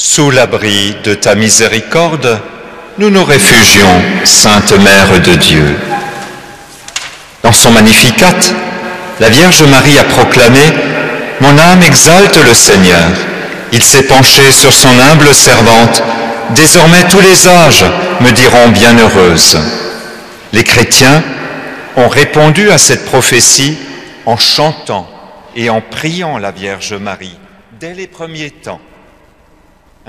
Sous l'abri de ta miséricorde, nous nous réfugions, Sainte Mère de Dieu. Dans son Magnificat, la Vierge Marie a proclamé « Mon âme exalte le Seigneur. Il s'est penché sur son humble servante. Désormais tous les âges me diront bienheureuse. » Les chrétiens ont répondu à cette prophétie en chantant et en priant la Vierge Marie dès les premiers temps.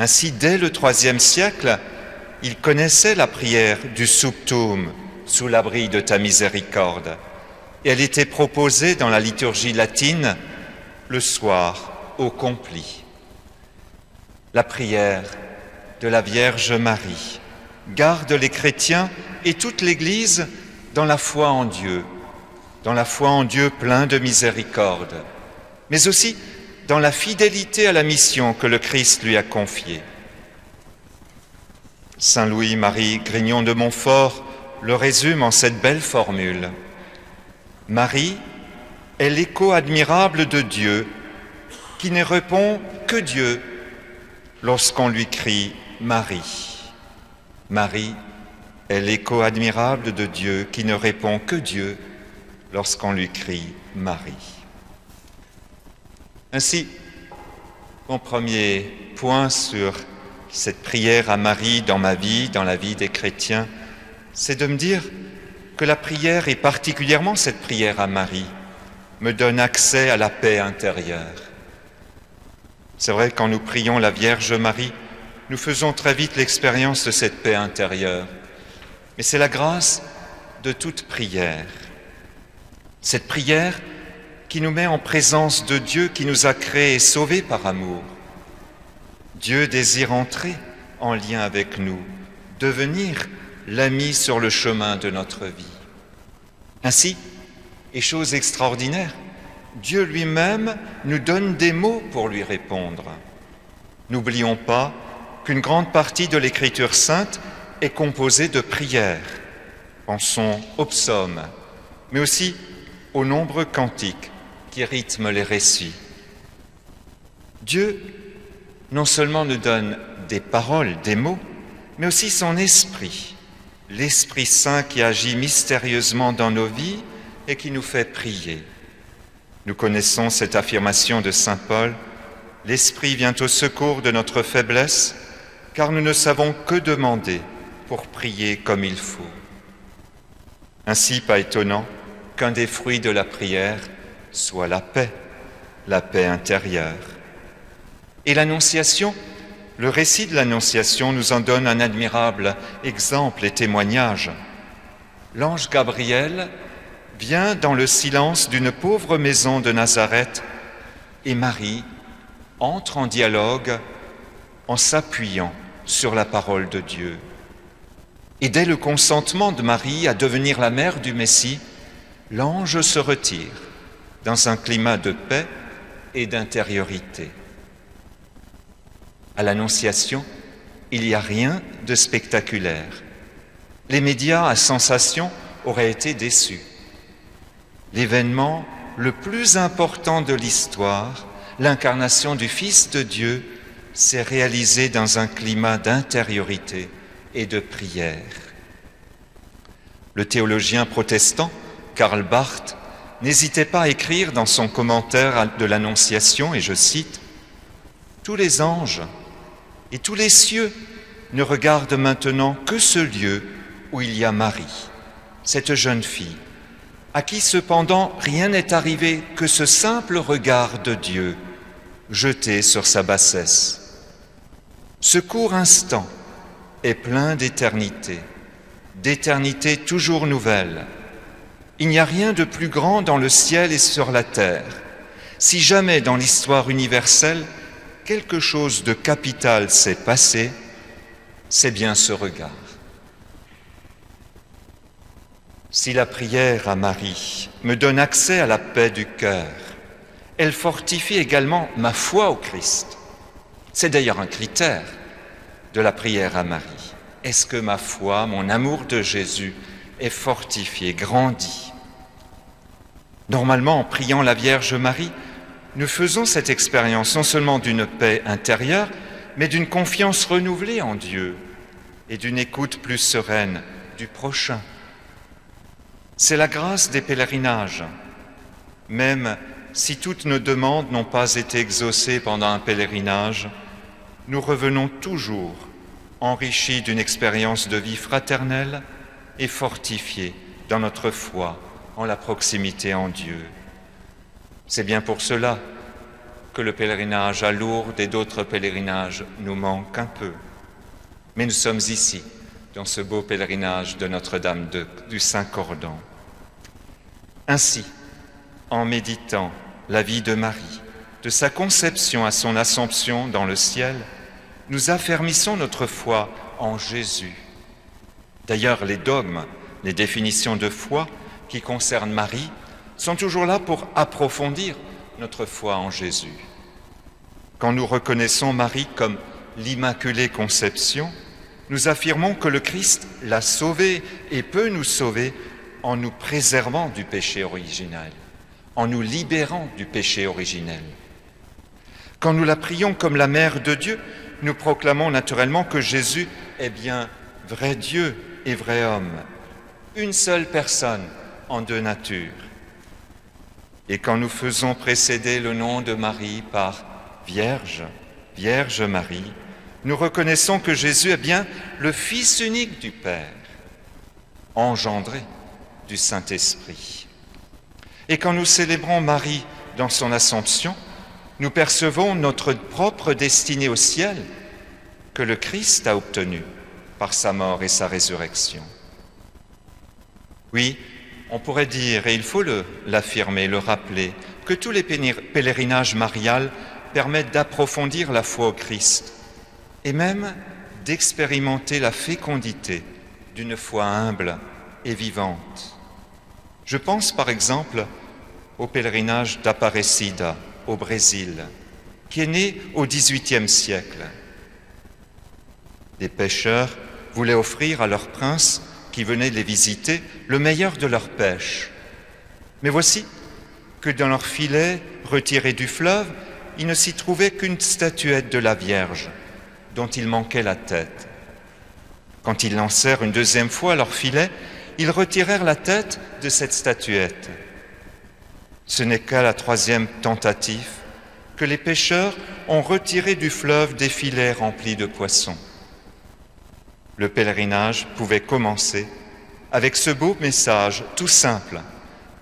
Ainsi, dès le IIIe siècle, ils connaissaient la prière du Subtum, sous l'abri de ta miséricorde. Et elle était proposée dans la liturgie latine le soir au compli. La prière de la Vierge Marie garde les chrétiens et toute l'Église dans la foi en Dieu plein de miséricorde, mais aussi dans la fidélité à la mission que le Christ lui a confiée. Saint Louis-Marie Grignon de Montfort le résume en cette belle formule. Marie est l'écho admirable de Dieu qui ne répond que Dieu lorsqu'on lui crie Marie. Marie est l'écho admirable de Dieu qui ne répond que Dieu lorsqu'on lui crie Marie. Ainsi, mon premier point sur cette prière à Marie dans ma vie, dans la vie des chrétiens, c'est de me dire que la prière, et particulièrement cette prière à Marie, me donne accès à la paix intérieure. C'est vrai, quand nous prions la Vierge Marie, nous faisons très vite l'expérience de cette paix intérieure. Mais c'est la grâce de toute prière. Cette prière qui nous met en présence de Dieu qui nous a créés et sauvés par amour. Dieu désire entrer en lien avec nous, devenir l'ami sur le chemin de notre vie. Ainsi, et chose extraordinaire, Dieu lui-même nous donne des mots pour lui répondre. N'oublions pas qu'une grande partie de l'Écriture sainte est composée de prières. Pensons aux psaumes, mais aussi aux nombreux cantiques qui rythment les récits. Dieu non seulement nous donne des paroles, des mots, mais aussi son esprit, l'Esprit Saint qui agit mystérieusement dans nos vies et qui nous fait prier. Nous connaissons cette affirmation de saint Paul, « L'Esprit vient au secours de notre faiblesse, car nous ne savons que demander pour prier comme il faut. » Ainsi, pas étonnant qu'un des fruits de la prière soit la paix intérieure. Et l'Annonciation, le récit de l'Annonciation nous en donne un admirable exemple et témoignage. L'ange Gabriel vient dans le silence d'une pauvre maison de Nazareth et Marie entre en dialogue en s'appuyant sur la parole de Dieu. Et dès le consentement de Marie à devenir la mère du Messie, l'ange se retire dans un climat de paix et d'intériorité. À l'Annonciation, il n'y a rien de spectaculaire. Les médias à sensation auraient été déçus. L'événement le plus important de l'histoire, l'incarnation du Fils de Dieu, s'est réalisé dans un climat d'intériorité et de prière. Le théologien protestant Karl Barth n'hésitait pas à écrire dans son commentaire de l'Annonciation, et je cite, « Tous les anges et tous les cieux ne regardent maintenant que ce lieu où il y a Marie, cette jeune fille, à qui cependant rien n'est arrivé que ce simple regard de Dieu jeté sur sa bassesse. Ce court instant est plein d'éternité toujours nouvelle. Il n'y a rien de plus grand dans le ciel et sur la terre. Si jamais dans l'histoire universelle, quelque chose de capital s'est passé, c'est bien ce regard. Si la prière à Marie me donne accès à la paix du cœur, elle fortifie également ma foi au Christ. C'est d'ailleurs un critère de la prière à Marie. Est-ce que ma foi, mon amour de Jésus est fortifié, grandi? Normalement, en priant la Vierge Marie, nous faisons cette expérience non seulement d'une paix intérieure, mais d'une confiance renouvelée en Dieu et d'une écoute plus sereine du prochain. C'est la grâce des pèlerinages. Même si toutes nos demandes n'ont pas été exaucées pendant un pèlerinage, nous revenons toujours enrichis d'une expérience de vie fraternelle et fortifiés dans notre foi en la proximité en Dieu. C'est bien pour cela que le pèlerinage à Lourdes et d'autres pèlerinages nous manquent un peu. Mais nous sommes ici, dans ce beau pèlerinage de Notre-Dame du Saint-Cordon. Ainsi, en méditant la vie de Marie, de sa conception à son assomption dans le ciel, nous affermissons notre foi en Jésus. D'ailleurs, les dogmes, les définitions de foi qui concernent Marie sont toujours là pour approfondir notre foi en Jésus. Quand nous reconnaissons Marie comme l'Immaculée Conception, nous affirmons que le Christ l'a sauvée et peut nous sauver en nous préservant du péché originel, en nous libérant du péché originel. Quand nous la prions comme la Mère de Dieu, nous proclamons naturellement que Jésus est bien vrai Dieu et vrai homme, une seule personne en deux natures. Et quand nous faisons précéder le nom de Marie par Vierge, Vierge Marie, nous reconnaissons que Jésus est bien le Fils unique du Père, engendré du Saint-Esprit. Et quand nous célébrons Marie dans son Assomption, nous percevons notre propre destinée au ciel que le Christ a obtenue par sa mort et sa résurrection. Oui, on pourrait dire, et il faut l'affirmer, le rappeler, que tous les pèlerinages mariales permettent d'approfondir la foi au Christ et même d'expérimenter la fécondité d'une foi humble et vivante. Je pense par exemple au pèlerinage d'Aparecida au Brésil, qui est né au XVIIIe siècle. Des pêcheurs voulaient offrir à leur prince qui venait les visiter le meilleur de leur pêche. Mais voici que dans leur filet retiré du fleuve, il ne s'y trouvait qu'une statuette de la Vierge, dont il manquait la tête. Quand ils lancèrent une deuxième fois leur filet, ils retirèrent la tête de cette statuette. Ce n'est qu'à la troisième tentative que les pêcheurs ont retiré du fleuve des filets remplis de poissons. Le pèlerinage pouvait commencer avec ce beau message tout simple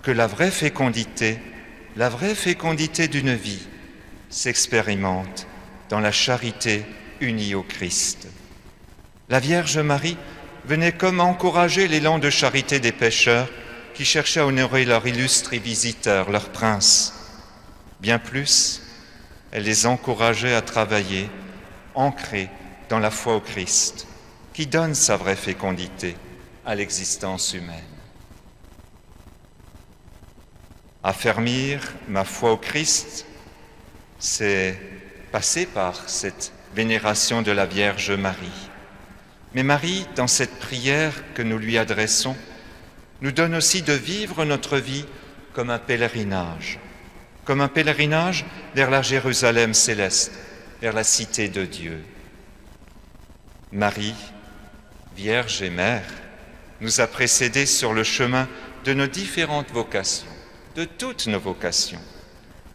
que la vraie fécondité d'une vie s'expérimente dans la charité unie au Christ. La Vierge Marie venait comme encourager l'élan de charité des pêcheurs qui cherchaient à honorer leur illustre visiteur, leur prince. Bien plus, elle les encourageait à travailler, ancrés dans la foi au Christ, qui donne sa vraie fécondité à l'existence humaine. Affermir ma foi au Christ, c'est passer par cette vénération de la Vierge Marie. Mais Marie, dans cette prière que nous lui adressons, nous donne aussi de vivre notre vie comme un pèlerinage vers la Jérusalem céleste, vers la cité de Dieu. Marie, Vierge et Mère, nous a précédés sur le chemin de nos différentes vocations, de toutes nos vocations,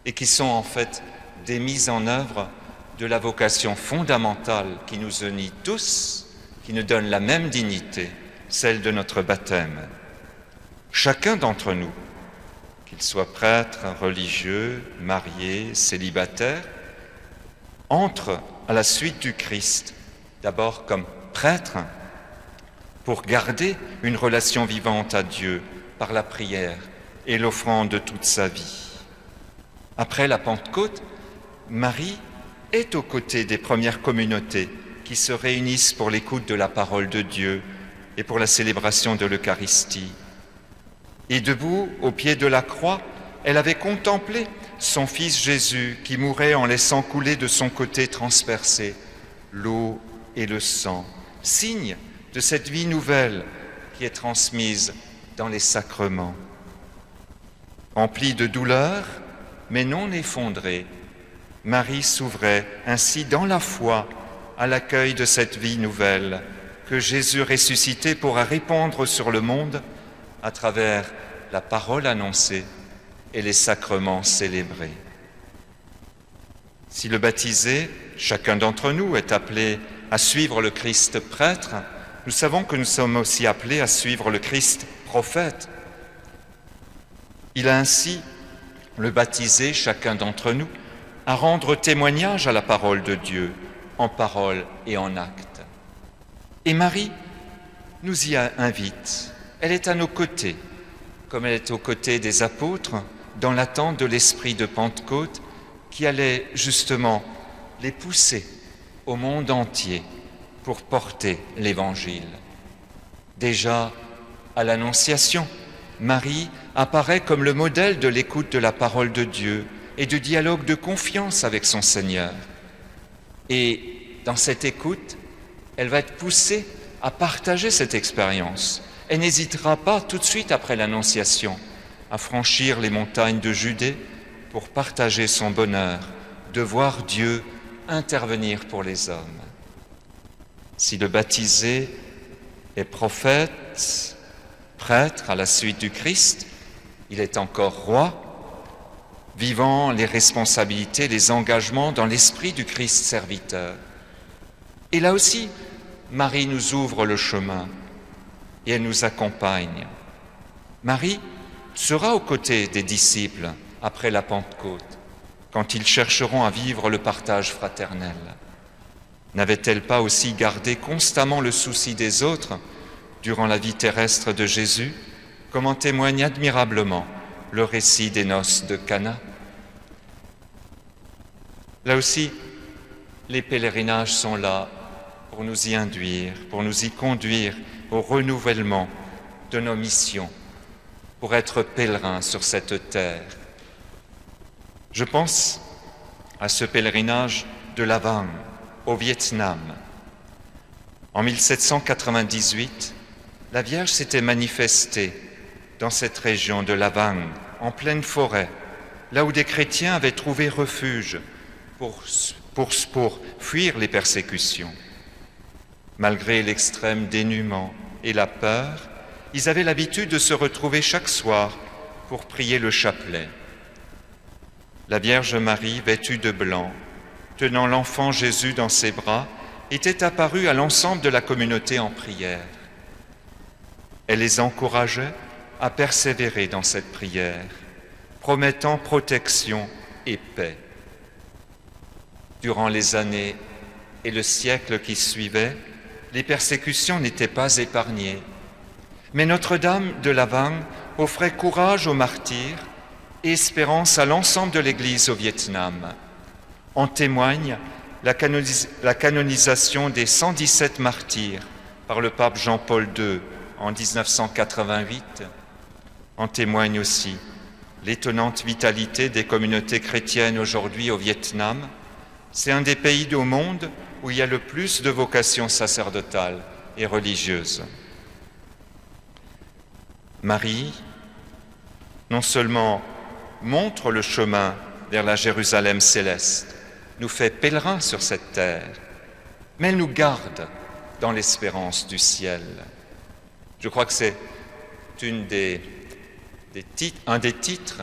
et qui sont en fait des mises en œuvre de la vocation fondamentale qui nous unit tous, qui nous donne la même dignité, celle de notre baptême. Chacun d'entre nous, qu'il soit prêtre, religieux, marié, célibataire, entre à la suite du Christ, d'abord comme prêtre, pour garder une relation vivante à Dieu par la prière et l'offrande de toute sa vie. Après la Pentecôte, Marie est aux côtés des premières communautés qui se réunissent pour l'écoute de la parole de Dieu et pour la célébration de l'Eucharistie. Et debout, au pied de la croix, elle avait contemplé son fils Jésus qui mourait en laissant couler de son côté transpercé l'eau et le sang, signe de cette vie nouvelle qui est transmise dans les sacrements. Remplie de douleur, mais non effondrée, Marie s'ouvrait ainsi dans la foi à l'accueil de cette vie nouvelle que Jésus ressuscité pourra répandre sur le monde à travers la parole annoncée et les sacrements célébrés. Si le baptisé, chacun d'entre nous, est appelé à suivre le Christ prêtre, nous savons que nous sommes aussi appelés à suivre le Christ prophète. Il a ainsi, le baptisé, chacun d'entre nous, à rendre témoignage à la parole de Dieu, en parole et en acte. Et Marie nous y invite. Elle est à nos côtés, comme elle est aux côtés des apôtres, dans l'attente de l'esprit de Pentecôte, qui allait justement les pousser au monde entier pour porter l'Évangile. Déjà, à l'Annonciation, Marie apparaît comme le modèle de l'écoute de la parole de Dieu et du dialogue de confiance avec son Seigneur. Et dans cette écoute, elle va être poussée à partager cette expérience. Elle n'hésitera pas tout de suite après l'Annonciation à franchir les montagnes de Judée pour partager son bonheur de voir Dieu intervenir pour les hommes. Si le baptisé est prophète, prêtre à la suite du Christ, il est encore roi, vivant les responsabilités, les engagements dans l'esprit du Christ serviteur. Et là aussi, Marie nous ouvre le chemin et elle nous accompagne. Marie sera aux côtés des disciples après la Pentecôte, quand ils chercheront à vivre le partage fraternel. N'avait-elle pas aussi gardé constamment le souci des autres durant la vie terrestre de Jésus, comme en témoigne admirablement le récit des noces de Cana? Là aussi, les pèlerinages sont là pour nous y induire, pour nous y conduire au renouvellement de nos missions, pour être pèlerins sur cette terre. Je pense à ce pèlerinage de Lavang au Vietnam. En 1798, la Vierge s'était manifestée dans cette région de Lavang, en pleine forêt, là où des chrétiens avaient trouvé refuge pour fuir les persécutions. Malgré l'extrême dénuement et la peur, ils avaient l'habitude de se retrouver chaque soir pour prier le chapelet. La Vierge Marie, vêtue de blanc, tenant l'enfant Jésus dans ses bras, était apparue à l'ensemble de la communauté en prière. Elle les encourageait à persévérer dans cette prière, promettant protection et paix. Durant les années et le siècle qui suivait, les persécutions n'étaient pas épargnées. Mais Notre-Dame de Lavang offrait courage aux martyrs et espérance à l'ensemble de l'Église au Vietnam. En témoigne la canonisation des 117 martyrs par le pape Jean-Paul II en 1988. En témoigne aussi l'étonnante vitalité des communautés chrétiennes aujourd'hui au Vietnam. C'est un des pays au monde où il y a le plus de vocations sacerdotales et religieuses. Marie, non seulement montre le chemin vers la Jérusalem céleste, nous fait pèlerins sur cette terre, mais elle nous garde dans l'espérance du ciel. Je crois que c'est un des titres,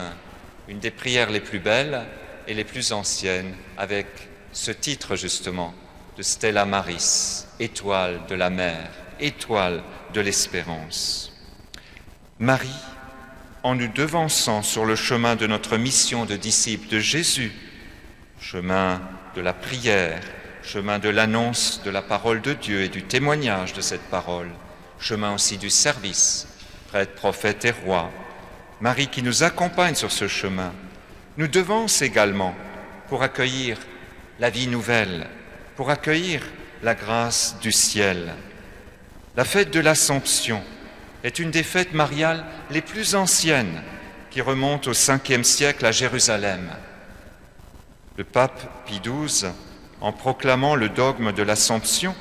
une des prières les plus belles et les plus anciennes, avec ce titre justement de Stella Maris, étoile de la mer, étoile de l'espérance. Marie, en nous devançant sur le chemin de notre mission de disciples de Jésus, chemin de la prière, chemin de l'annonce de la parole de Dieu et du témoignage de cette parole, chemin aussi du service, prêtre, prophète et roi, Marie qui nous accompagne sur ce chemin, nous devance également pour accueillir la vie nouvelle, pour accueillir la grâce du ciel. La fête de l'Assomption est une des fêtes mariales les plus anciennes qui remonte au 5e siècle à Jérusalem. Le pape Pie XII, en proclamant le dogme de l'Assomption,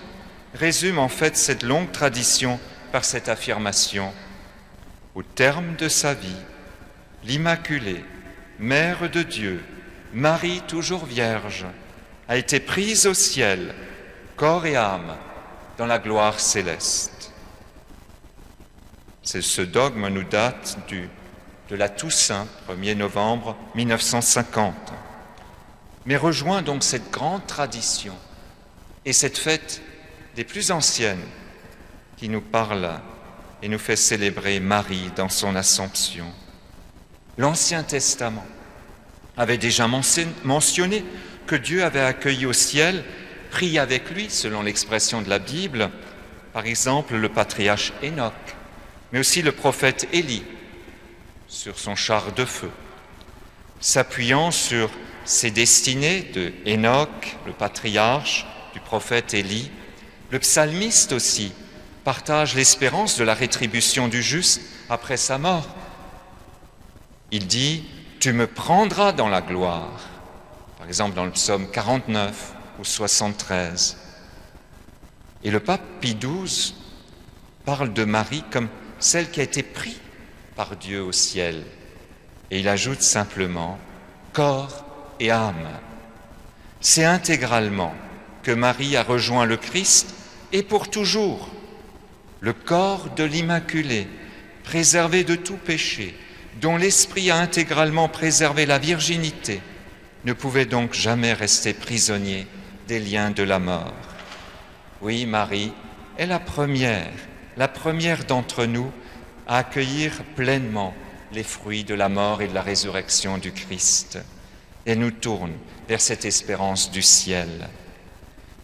résume en fait cette longue tradition par cette affirmation. Au terme de sa vie, l'Immaculée, Mère de Dieu, Marie toujours vierge, a été prise au ciel corps et âme, dans la gloire céleste. Ce dogme nous date de la Toussaint, 1er novembre 1950, mais rejoint donc cette grande tradition et cette fête des plus anciennes qui nous parle et nous fait célébrer Marie dans son Assomption. L'Ancien Testament avait déjà mentionné que Dieu avait accueilli au ciel, pris avec lui, selon l'expression de la Bible, par exemple le patriarche Enoch, mais aussi le prophète Élie sur son char de feu. S'appuyant sur ces destinées de Enoch, le patriarche, du prophète Élie, le psalmiste aussi partage l'espérance de la rétribution du juste après sa mort. Il dit « Tu me prendras dans la gloire », par exemple dans le psaume 49 ou 73. Et le pape Pie XII parle de Marie comme celle qui a été prise par Dieu au ciel. Et il ajoute simplement « corps et âme ». C'est intégralement que Marie a rejoint le Christ et pour toujours. Le corps de l'Immaculée, préservé de tout péché, dont l'Esprit a intégralement préservé la virginité, ne pouvait donc jamais rester prisonnier des liens de la mort. Oui, Marie est la première d'entre nous à accueillir pleinement les fruits de la mort et de la résurrection du Christ. Elle nous tourne vers cette espérance du ciel.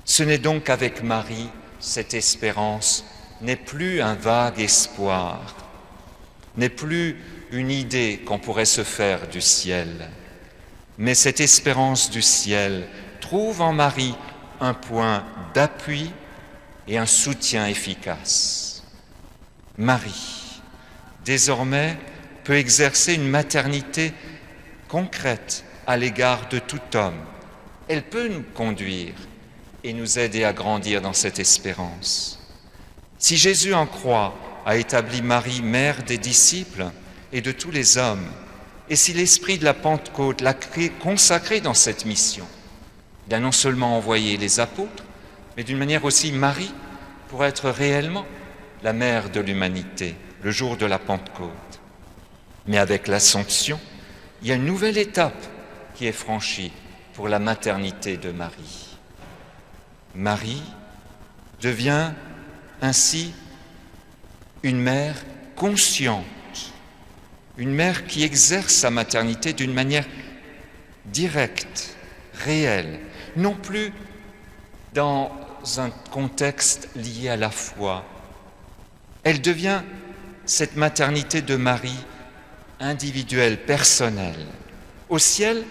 Ce n'est donc qu'avec Marie, cette espérance n'est plus un vague espoir, n'est plus une idée qu'on pourrait se faire du ciel, mais cette espérance du ciel trouve en Marie un point d'appui et un soutien efficace. Marie, désormais, peut exercer une maternité concrète à l'égard de tout homme. Elle peut nous conduire et nous aider à grandir dans cette espérance. Si Jésus en croix a établi Marie mère des disciples et de tous les hommes, et si l'esprit de la Pentecôte l'a consacrée dans cette mission, il a non seulement envoyé les apôtres, mais d'une manière aussi Marie pour être réellement la mère de l'humanité, le jour de la Pentecôte. Mais avec l'Assomption, il y a une nouvelle étape qui est franchie pour la maternité de Marie. Marie devient ainsi une mère consciente, une mère qui exerce sa maternité d'une manière directe, réelle, non plus dans un contexte lié à la foi. Elle devient, cette maternité de Marie, individuelle, personnelle. Au ciel,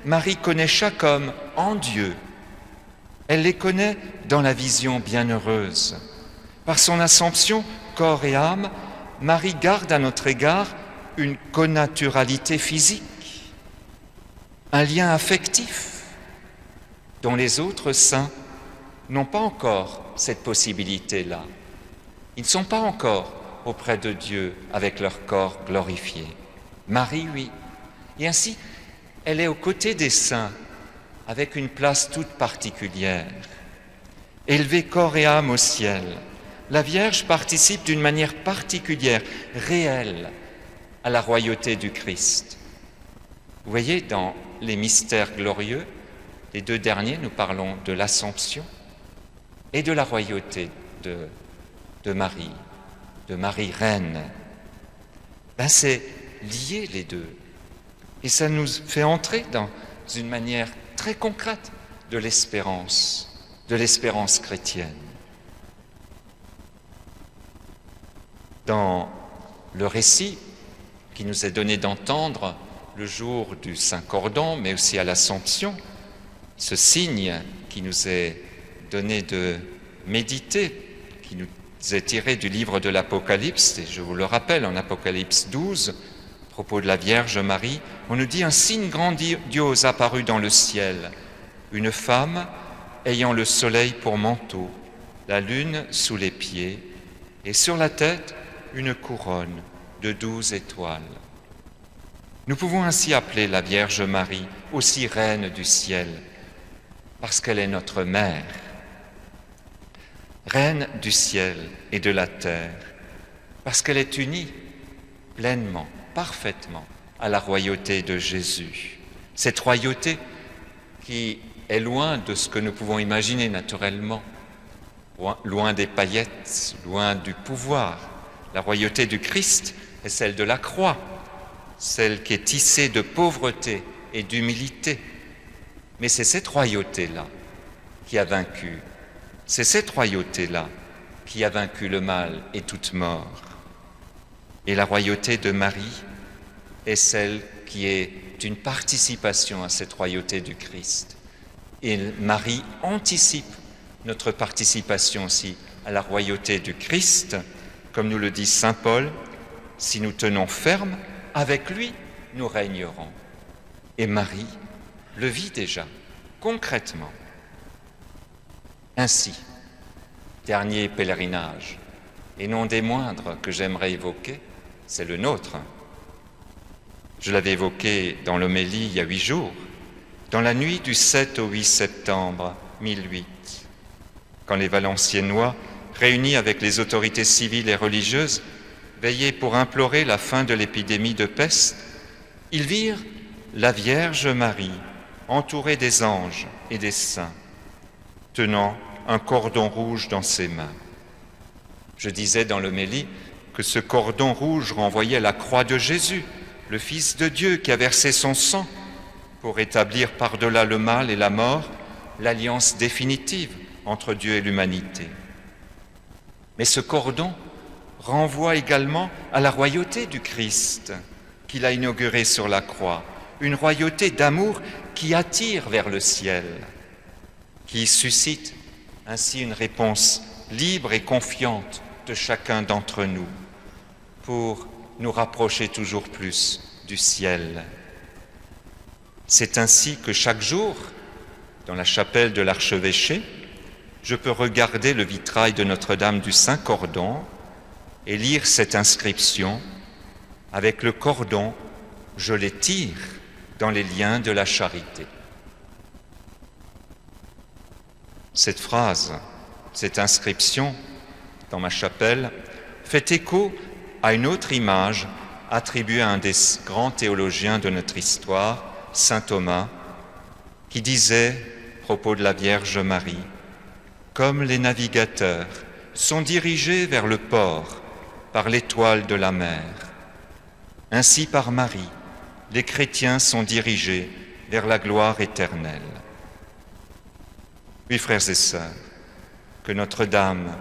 Marie connaît chaque homme en Dieu. Elle les connaît dans la vision bienheureuse. Par son Assomption, corps et âme, Marie garde à notre égard une connaturalité physique, un lien affectif dont les autres saints n'ont pas encore cette possibilité-là. Ils ne sont pas encore auprès de Dieu avec leur corps glorifié. Marie, oui. Et ainsi, elle est aux côtés des saints avec une place toute particulière. Élevée corps et âme au ciel, la Vierge participe d'une manière particulière, réelle, à la royauté du Christ. Vous voyez, dans les mystères glorieux, les deux derniers, nous parlons de l'Assomption et de la royauté de Marie reine. C'est lié les deux. Et ça nous fait entrer dans une manière très concrète de l'espérance chrétienne. Dans le récit qui nous est donné d'entendre le jour du Saint-Cordon, mais aussi à l'Assomption, ce signe qui nous est donné de méditer, qui nous est tiré du livre de l'Apocalypse, et je vous le rappelle, en Apocalypse 12, à propos de la Vierge Marie, on nous dit un signe grandiose apparut dans le ciel, une femme ayant le soleil pour manteau, la lune sous les pieds, et sur la tête une couronne de 12 étoiles. Nous pouvons ainsi appeler la Vierge Marie aussi Reine du ciel, parce qu'elle est notre mère. reine du ciel et de la terre, parce qu'elle est unie pleinement, parfaitement à la royauté de Jésus. Cette royauté qui est loin de ce que nous pouvons imaginer naturellement, loin des paillettes, loin du pouvoir. La royauté du Christ est celle de la croix, celle qui est tissée de pauvreté et d'humilité. Mais c'est cette royauté-là qui a vaincu. C'est cette royauté-là qui a vaincu le mal et toute mort. Et la royauté de Marie est celle qui est une participation à cette royauté du Christ. Et Marie anticipe notre participation aussi à la royauté du Christ, comme nous le dit saint Paul, si nous tenons ferme, avec lui, nous régnerons. Et Marie le vit déjà, concrètement. Ainsi, dernier pèlerinage, et non des moindres que j'aimerais évoquer, c'est le nôtre. Je l'avais évoqué dans l'homélie il y a 8 jours, dans la nuit du 7 au 8 septembre 1008, quand les Valenciennois, réunis avec les autorités civiles et religieuses, veillaient pour implorer la fin de l'épidémie de peste, ils virent la Vierge Marie entourée des anges et des saints, tenant un cordon rouge dans ses mains. Je disais dans l'homélie que ce cordon rouge renvoyait la croix de Jésus, le Fils de Dieu qui a versé son sang pour établir par-delà le mal et la mort l'alliance définitive entre Dieu et l'humanité. Mais ce cordon renvoie également à la royauté du Christ qu'il a inaugurée sur la croix, une royauté d'amour qui attire vers le ciel, qui suscite ainsi une réponse libre et confiante de chacun d'entre nous pour nous rapprocher toujours plus du ciel. C'est ainsi que chaque jour, dans la chapelle de l'archevêché, je peux regarder le vitrail de Notre-Dame du Saint-Cordon et lire cette inscription « Avec le cordon, je les tire dans les liens de la charité ». Cette phrase, cette inscription dans ma chapelle fait écho à une autre image attribuée à un des grands théologiens de notre histoire, saint Thomas, qui disait, à propos de la Vierge Marie, « Comme les navigateurs sont dirigés vers le port par l'étoile de la mer, ainsi par Marie, les chrétiens sont dirigés vers la gloire éternelle. » Oui, frères et sœurs, que Notre-Dame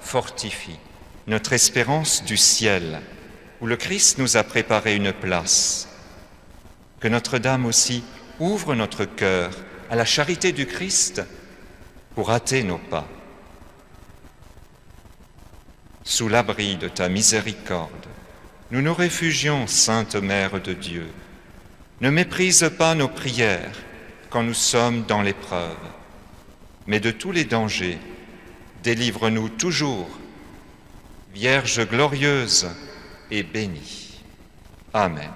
fortifie notre espérance du ciel, où le Christ nous a préparé une place. Que Notre-Dame aussi ouvre notre cœur à la charité du Christ pour hâter nos pas. Sous l'abri de ta miséricorde, nous nous réfugions, Sainte Mère de Dieu. Ne méprise pas nos prières quand nous sommes dans l'épreuve, mais de tous les dangers, délivre-nous toujours, Vierge glorieuse et bénie. Amen.